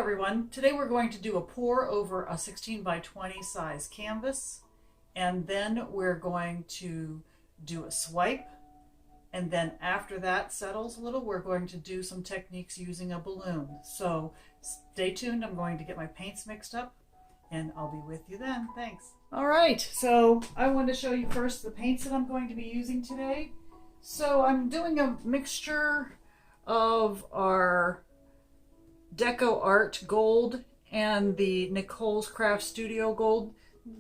everyone. Today we're going to do a pour over a 16 by 20 size canvas, and then we're going to do a swipe, and then after that settles a little, we're going to do some techniques using a balloon. So stay tuned. I'm going to get my paints mixed up and I'll be with you then. Thanks. All right, so I want to show you first the paints that I'm going to be using today. So I'm doing a mixture of our Deco Art Gold and the Nicole's Craft Studio Gold.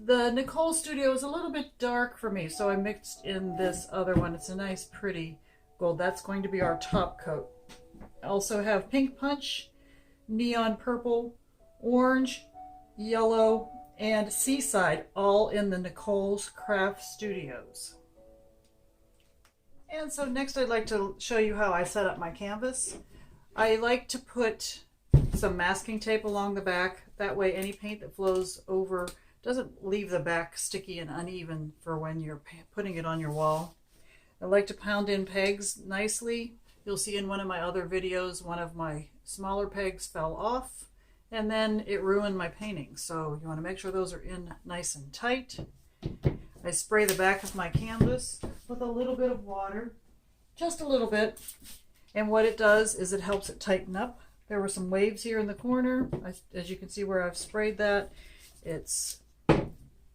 The Nicole Studio is a little bit dark for me, so I mixed in this other one. It's a nice pretty gold. That's going to be our top coat. I also have Pink Punch, Neon Purple, Orange, Yellow, and Seaside, all in the Nicole's Craft Studios. And so next I'd like to show you how I set up my canvas. I like to put some masking tape along the back. That way any paint that flows over doesn't leave the back sticky and uneven for when you're putting it on your wall. I like to pound in pegs nicely. You'll see in one of my other videos, one of my smaller pegs fell off and then it ruined my painting. So you want to make sure those are in nice and tight. I spray the back of my canvas with a little bit of water, just a little bit. And what it does is it helps it tighten up. There were some waves here in the corner. As you can see where I've sprayed that, it's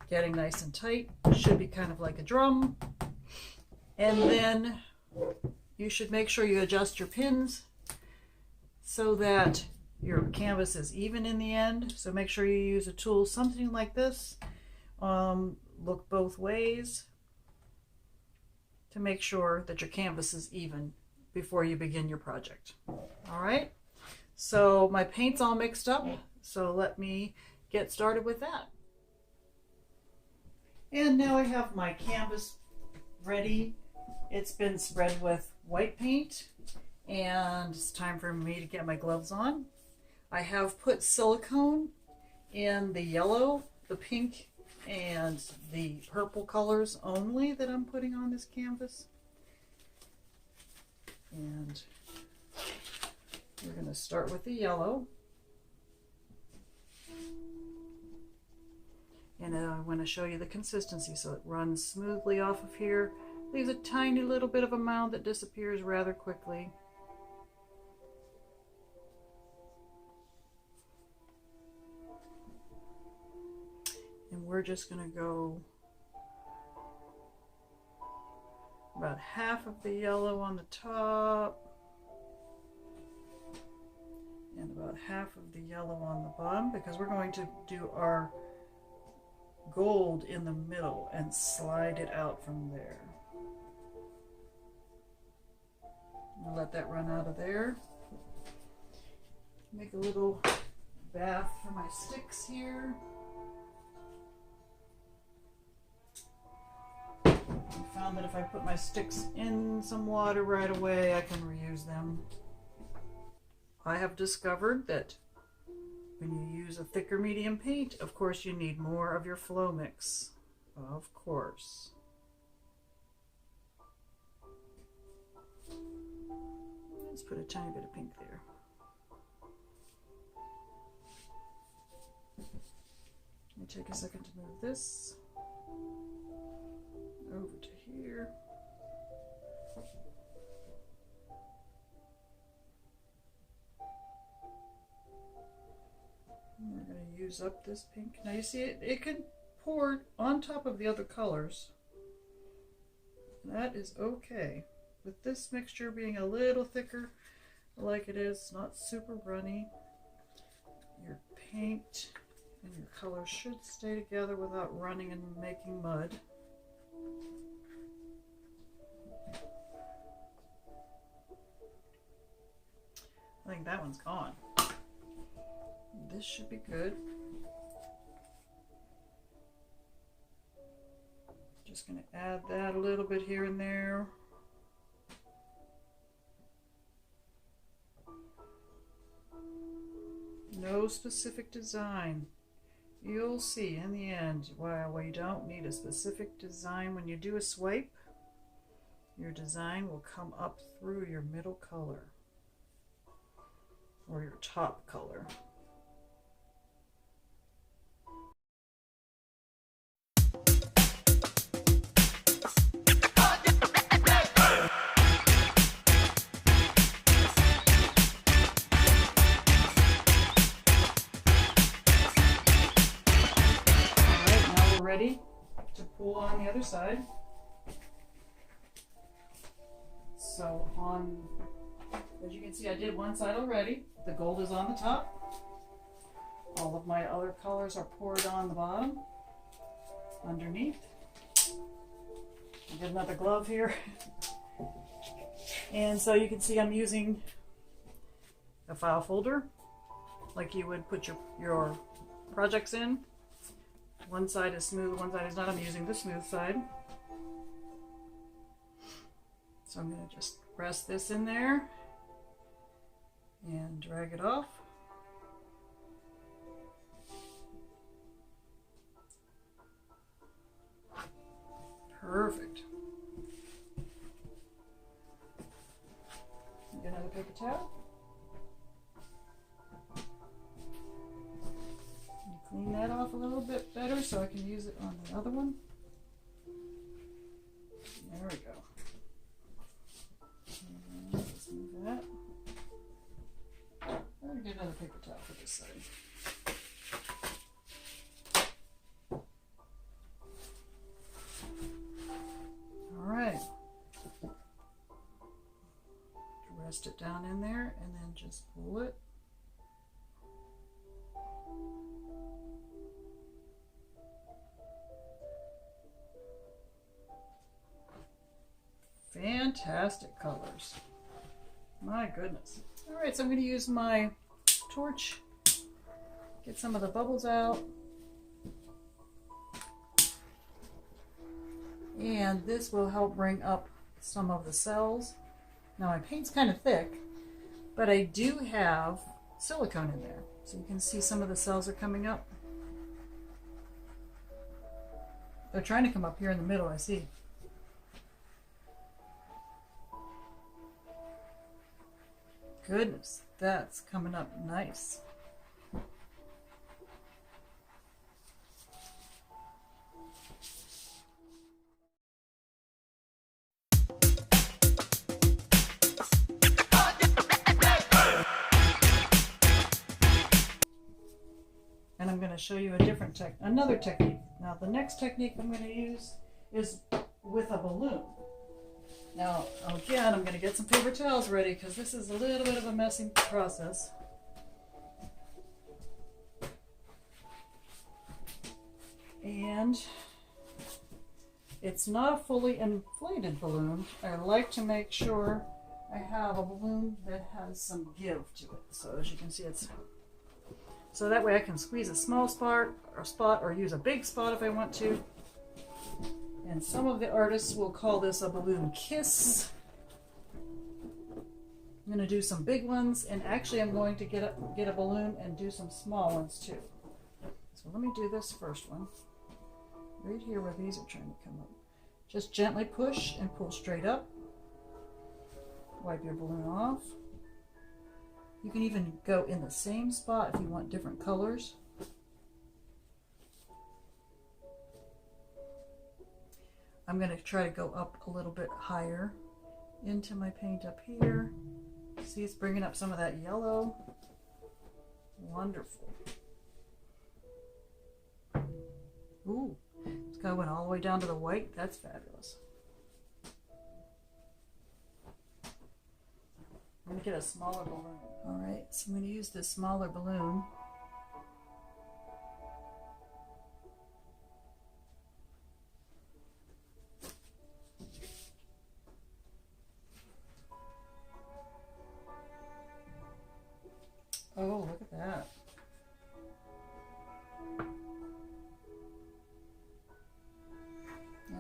getting nice and tight. Should be kind of like a drum. And then you should make sure you adjust your pins so that your canvas is even in the end. So make sure you use a tool, something like this. Look both ways to make sure that your canvas is even before you begin your project. All right, so my paint's all mixed up, so let me get started with that. And now I have my canvas ready. It's been spread with white paint, and it's time for me to get my gloves on. I have put silicone in the yellow, the pink, and the purple colors only that I'm putting on this canvas. And we're going to start with the yellow. And I want to show you the consistency so it runs smoothly off of here. Leaves a tiny little bit of a mound that disappears rather quickly. And we're just going to go about half of the yellow on the top and about half of the yellow on the bottom, because we're going to do our gold in the middle and slide it out from there. I'll let that run out of there. Make a little bath for my sticks here. I found that if I put my sticks in some water right away, I can reuse them. I have discovered that when you use a thicker medium paint, of course you need more of your flow mix. Of course. Let's put a tiny bit of pink there. Let me take a second to move this over to here. And we're going to use up this pink. Now you see it can pour on top of the other colors. That is okay. With this mixture being a little thicker like it is, not super runny, your paint and your colors should stay together without running and making mud. I think that one's gone. This should be good. Just going to add that a little bit here and there. No specific design. You'll see in the end why we don't need a specific design. When you do a swipe, your design will come up through your middle color or your top color. on the other side. So as you can see, I did one side already. The gold is on the top. All of my other colors are poured on the bottom, underneath. I got another glove here. And so you can see I'm using a file folder like you would put your projects in. One side is smooth, one side is not. I'm using the smooth side. So I'm going to just press this in there and drag it off. Perfect. Get another paper towel. Clean that off a little bit better so I can use it on the other one. There we go. And just move that. I'm going to get another paper towel for this side. Alright. Rest it down in there and then just pull it. Fantastic colors. My goodness. Alright, so I'm going to use my torch, get some of the bubbles out. And this will help bring up some of the cells. Now my paint's kind of thick, but I do have silicone in there. So you can see some of the cells are coming up. They're trying to come up here in the middle, I see. Goodness, that's coming up nice. And I'm going to show you another technique. Now the next technique I'm going to use is with a balloon. Now again, I'm going to get some paper towels ready because this is a little bit of a messy process. And it's not a fully inflated balloon. I like to make sure I have a balloon that has some give to it. So as you can see, so that way I can squeeze a small spot or use a big spot if I want to. And some of the artists will call this a balloon kiss. I'm going to do some big ones, and actually I'm going to get a balloon and do some small ones too. So let me do this first one. Right here where these are trying to come up. Just gently push and pull straight up. Wipe your balloon off. You can even go in the same spot if you want different colors. I'm going to try to go up a little bit higher into my paint up here. See, it's bringing up some of that yellow. Wonderful. Ooh, it's going all the way down to the white. That's fabulous. I'm going to get a smaller balloon. All right, so I'm going to use this smaller balloon. Oh, look at that.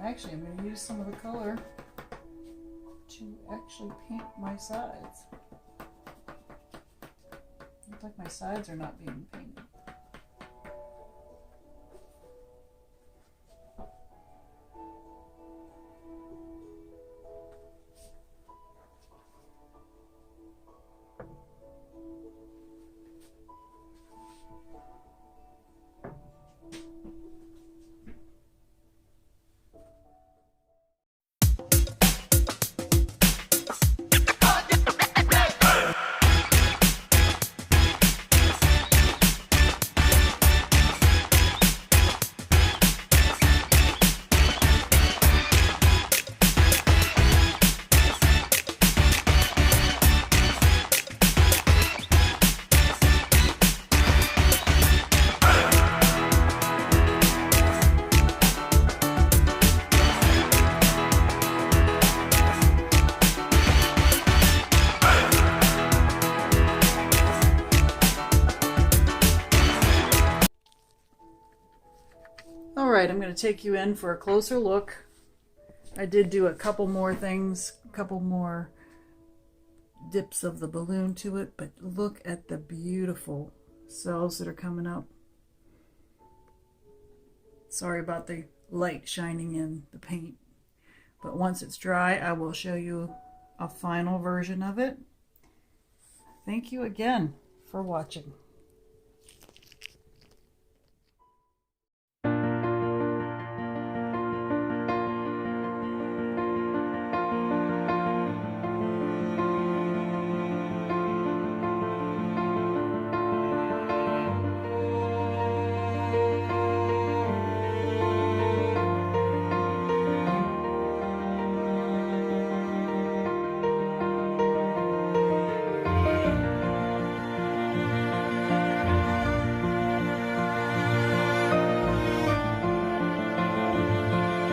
Actually, I'm going to use some of the color to actually paint my sides. Looks like my sides are not being painted. All right, I'm going to take you in for a closer look. I did do a couple more things, a couple more dips of the balloon to it, but look at the beautiful cells that are coming up. Sorry about the light shining in the paint, but once it's dry, I will show you a final version of it. Thank you again for watching.